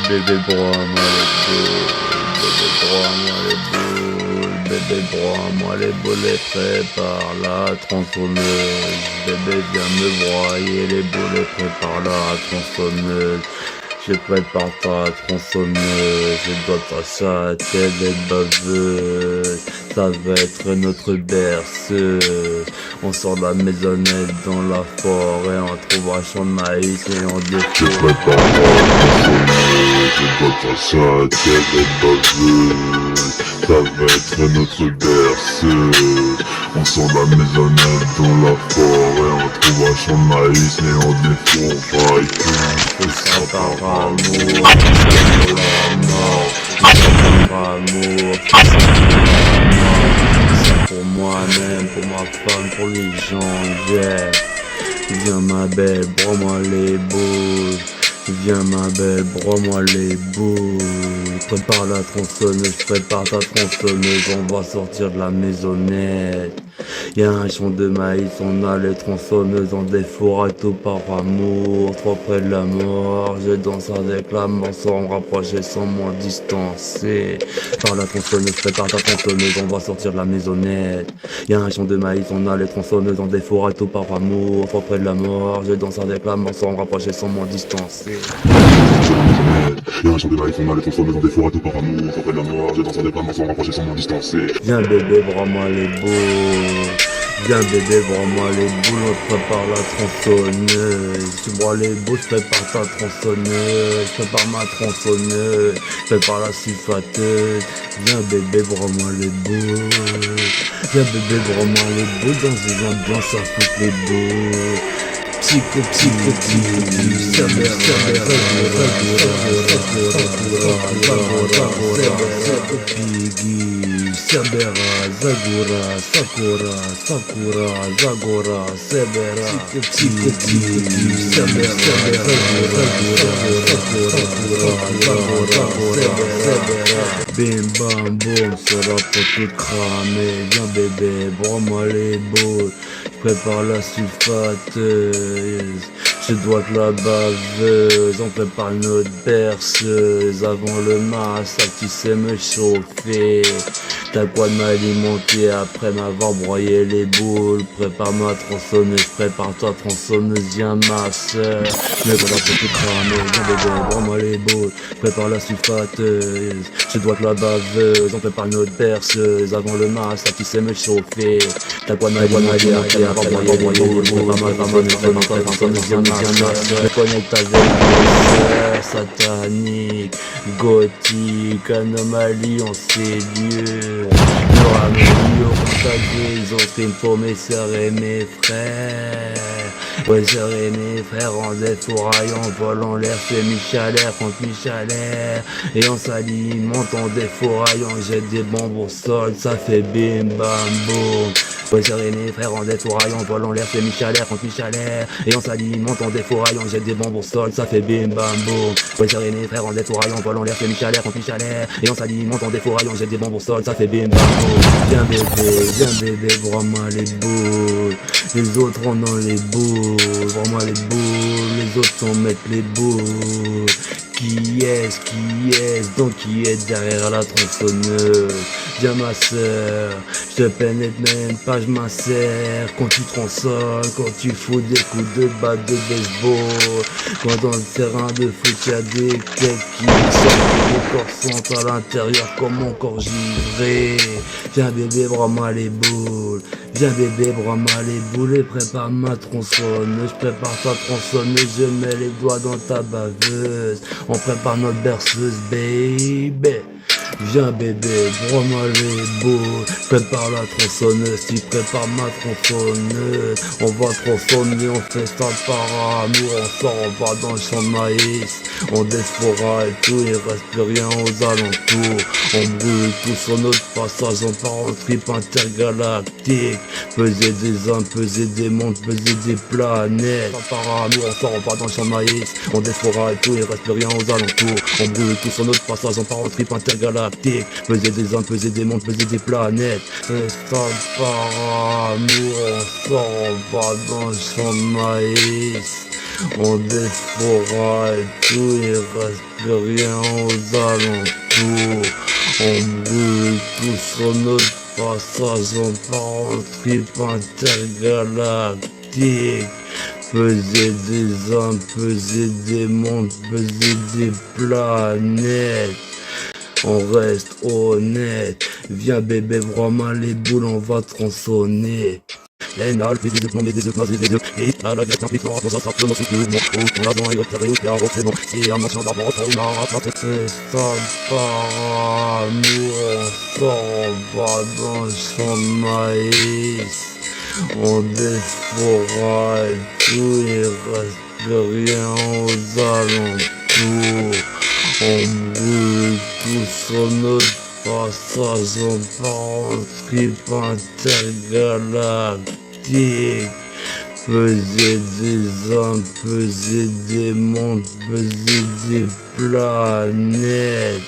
Bébé broie-moi les boules, bébé broie-moi les boules et prépare la tronçonneuse. Bébé viens me broyer les boules et prépare la tronçonneuse. Je prépare ta tronçonneuse, je dois t'acheter des baveuses. Ça va être notre berceuse. On sort de la maisonnette dans la forêt, on trouve un champ de maïs et on défoule. Je prépare la tronçonneuse, je dois t'acheter des baveuses. Ça va être notre berceuse. On sort de la maisonnette dans la forêt, on trouve un champ de maïs et on défouraille tout. Tout ça par amour, tout ça pour la mort. Tout ça par amour, tout ça pour la mort. Tout ça pour moi-même, pour ma femme, pour les gens que j'aime. Viens ma belle, broie-moi les boules. Viens ma belle, broie-moi les boules. Prépare la tronçonneuse, prépare ta tronçonneuse. On va sortir de la maisonnette. Y'a un champ de maïs, on a les tronçonneuses, on défouraille tout par amour. Trop près de la mort, je danse avec la mort sans me rapprocher, sans m'en distancer. Par la tronçonneuse, prépare ta tronçonneuse, on va sortir de la maisonnette. Y'a un champ de maïs, on a les tronçonneuses, on défouraille tout par amour. Trop près de la mort, je danse avec la mort sans me rapprocher, sans m'en distancer. Y'a un champ de maïs, on a les tronçonneuses, on défouraille tout par amour. Trop près de la mort, je danse avec la mort sans me rapprocher, sans m'en distancer. Viens bébé, broie-moi les boules. Viens bébé, broie-moi les boules, on prépare la tronçonneuse. Tu broies les boules, je prépare ta tronçonneuse. Je prépare ma tronçonneuse, je prépare la sulfateuse. Viens bébé, broie-moi les boules. Viens bébé, broie-moi les boules, dans une ambiance à foutre les boules. Psycho, Sabera, Zagora, Sakura, Sakura, Zagora, Sebera, Psycho, Sabera, Bim bam boum, sera pour tout cramer. Viens bébé, broie-moi les boules. Prépare la sulfateuse, je dois de la baveuse. On prépare notre berceuse avant le massacre, tu sais me chauffer. T'as quoi de m'alimenter après m'avoir broyé les boules. Prépare ma tronçonneuse, prépare ta tronçonneuse, viens ma soeur. Mais voilà pour tout cramer, viens bébé, broie-moi les boules. Prépare la sulfateuse, je dois de la baveuse. On prépare notre berceuse avant le massacre, tu sais me chauffer. T'as quoi de m'alimenter après m'avoir broyé les boules. Prépare ma tronçonneuse, prépare ta tronçonneuse, viens ma soeur. Me connecte avec les sœurs sataniques, gothique, anomalie en ces lieux. Améliore, contagieux, ils ont pris pour mes sœurs et mes frères. Ouais, sœurs et mes frères en défouraille, en vol en l'air, c'est Michalaire contre Michalaire. Et on s'alimente, on défouraille, on jette des bombes au sol, ça fait bim bam boum. Ouais, sœurs et mes frères en défouraille, en vol en l'air, c'est Michalaire contre Michalaire. Et on s'alimente, on défouraille, on jette des bombes au sol, ça fait bim bam boum. Ouais, sœurs et mes frères en défouraille, en vol en l'air, c'est Michalaire contre Michalaire. Et on s'alimente, on défouraille, on jette des bombes au sol, ça fait bim bam boum. Viens bébé, broie-moi les boules. Les autres on dans les boules, broie-moi les boules. Les autres s'en mettent les boules. Qui est-ce, donc qui est derrière la tronçonneuse? Viens ma soeur, je te pénètre même pas, je m'insère. Quand tu tronçonnes, quand tu fous des coups de batte de baseball. Quand dans le terrain de foot y'a des têtes qui sortent, les corps sont à l'intérieur comme mon corps givré. Viens bébé, broie-moi les boules. Viens bébé, broie-moi les boules et prépare ma tronçonneuse. Je prépare ta tronçonneuse, je mets les doigts dans ta baveuse. On prépare notre berceuse, baby. Viens bébé, broie-moi les boules. Prépare la tronçonneuse, tu prépares ma tronçonneuse. On va tronçonner, on fait ça par amour. On sort, on va dans le champ de maïs. On défouraille tout, il reste plus rien aux alentours. On brûle tout sur notre passage, on part en trip intergalactique. Peser des hommes, peser des mondes, peser des planètes. Par amour, on sort, on va dans le champ de maïs. On défouraille tout, il reste plus rien aux alentours. On brûle tout sur notre passage, on part en trip intergalactique. Peser des hommes, peser des mondes, peser des planètes. Restant par amour, on sort, on va dans le champ de maïs. On défora et tout, il reste plus rien aux alentours. On brûle tout sur notre passage, on part en trip intergalactique. Peser des hommes, peser des mondes, peser des planètes. On reste honnête. Viens bébé, vraiment les boules, on va tronçonner. L'énal, puis des plombs, des œufs, des œufs, et là, la gueule, tant pis, pour ça, ça peut, c'est tout, mon trou, on a besoin, il va faire, il va faire, bon, si, à machin, d'abord, on a rattrapé, c'est ça, par amour, on s'en va dans le champ de maïs, on défora et tout, il reste plus rien aux alentours, on brûle tout sur notre passage, on part en trip intergalactique. Peser des hommes, peser des mondes, peser des planètes.